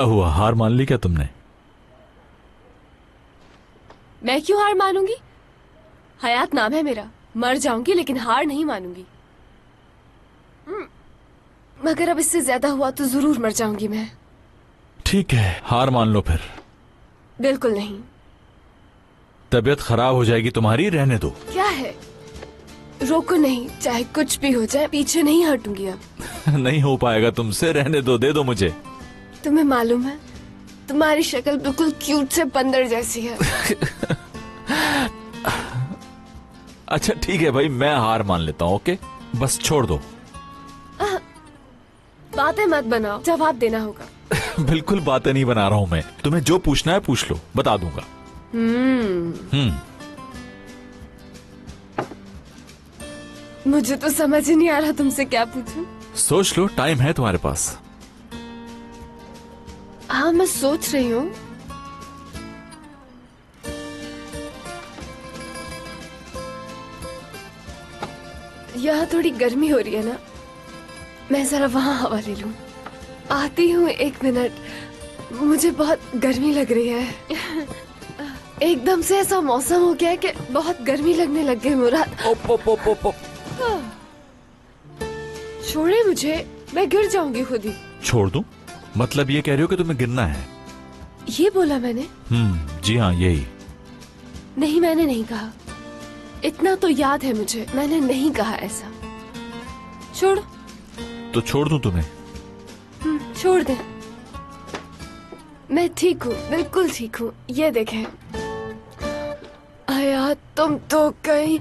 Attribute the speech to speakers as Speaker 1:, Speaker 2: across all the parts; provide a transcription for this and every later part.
Speaker 1: क्या हुआ, हार मान ली क्या तुमने?
Speaker 2: मैं क्यों हार मानूंगी? हयात नाम है मेरा, मर जाऊंगी लेकिन हार नहीं मानूंगी। मगर अब इससे ज्यादा हुआ तो जरूर मर जाऊंगी मैं।
Speaker 1: ठीक है, हार मान लो फिर।
Speaker 2: बिल्कुल नहीं।
Speaker 1: तबीयत खराब हो जाएगी तुम्हारी, रहने दो।
Speaker 2: क्या है? रोको नहीं, चाहे कुछ भी हो जाए पीछे नहीं हटूंगी अब।
Speaker 1: नहीं हो पाएगा तुमसे, रहने दो, दे दो मुझे।
Speaker 2: तुम्हें मालूम है, तुम्हारी शक्ल बिल्कुल क्यूट से बंदर जैसी है।
Speaker 1: अच्छा ठीक है भाई, मैं हार मान लेता हूँ। ओके, बस छोड़ दो।
Speaker 2: बातें मत बनाओ, जवाब देना होगा।
Speaker 1: बिल्कुल बातें नहीं बना रहा हूं मैं, तुम्हें जो पूछना है पूछ लो, बता दूंगा।
Speaker 2: मुझे तो समझ ही नहीं आ रहा तुमसे क्या पूछूं।
Speaker 1: सोच लो, टाइम है तुम्हारे पास।
Speaker 2: हाँ, मैं सोच रही हूँ। यहाँ थोड़ी गर्मी हो रही है ना, मैं जरा वहां हवा ले लूं। आती हूँ, 1 मिनट। मुझे बहुत गर्मी लग रही है। एकदम से ऐसा मौसम हो गया है कि बहुत गर्मी लगने लग गई मुराद।
Speaker 1: ओप ओप ओप ओप ओप।
Speaker 2: छोड़े मुझे, मैं गिर जाऊंगी खुद ही।
Speaker 1: छोड़ दूं? मतलब ये कह रही हो कि तुम्हें गिरना है?
Speaker 2: ये बोला मैंने?
Speaker 1: जी हाँ, यही।
Speaker 2: नहीं, मैंने नहीं कहा। इतना तो याद है मुझे, मैंने नहीं कहा ऐसा। छोड़।
Speaker 1: तो छोड़ दूं तुम्हें?
Speaker 2: छोड़ दे। मैं ठीक हूँ, बिल्कुल ठीक हूँ। ये देखें। आया, तुम तो कहीं।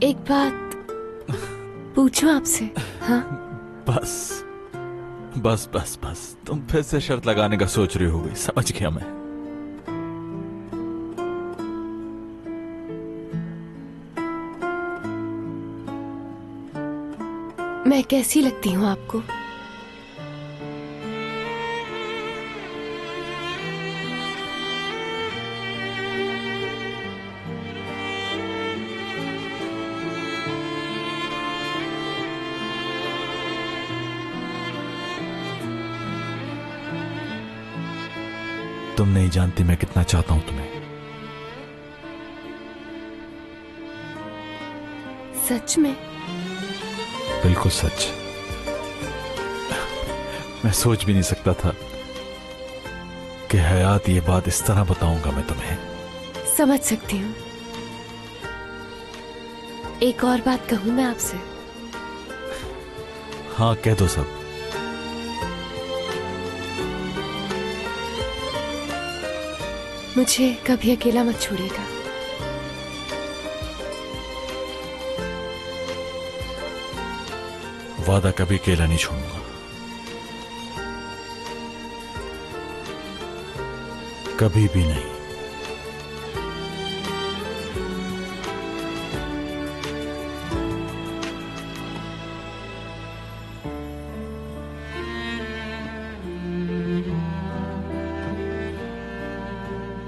Speaker 2: एक बात पूछूं आपसे? हाँ?
Speaker 1: बस बस बस बस, तुम फिर से शर्त लगाने का सोच रही होगी, समझ गया मैं।
Speaker 2: मैं कैसी लगती हूँ आपको?
Speaker 1: तुम नहीं जानती मैं कितना चाहता हूं तुम्हें।
Speaker 2: सच में?
Speaker 1: बिल्कुल सच। मैं सोच भी नहीं सकता था कि हयात ये बात इस तरह बताऊंगा मैं तुम्हें।
Speaker 2: समझ सकती हूँ। एक और बात कहूँ मैं आपसे?
Speaker 1: हाँ, कह दो सब।
Speaker 2: मुझे कभी अकेला मत छोड़िएगा।
Speaker 1: वादा, कभी अकेला नहीं छोड़ूंगा। कभी भी नहीं।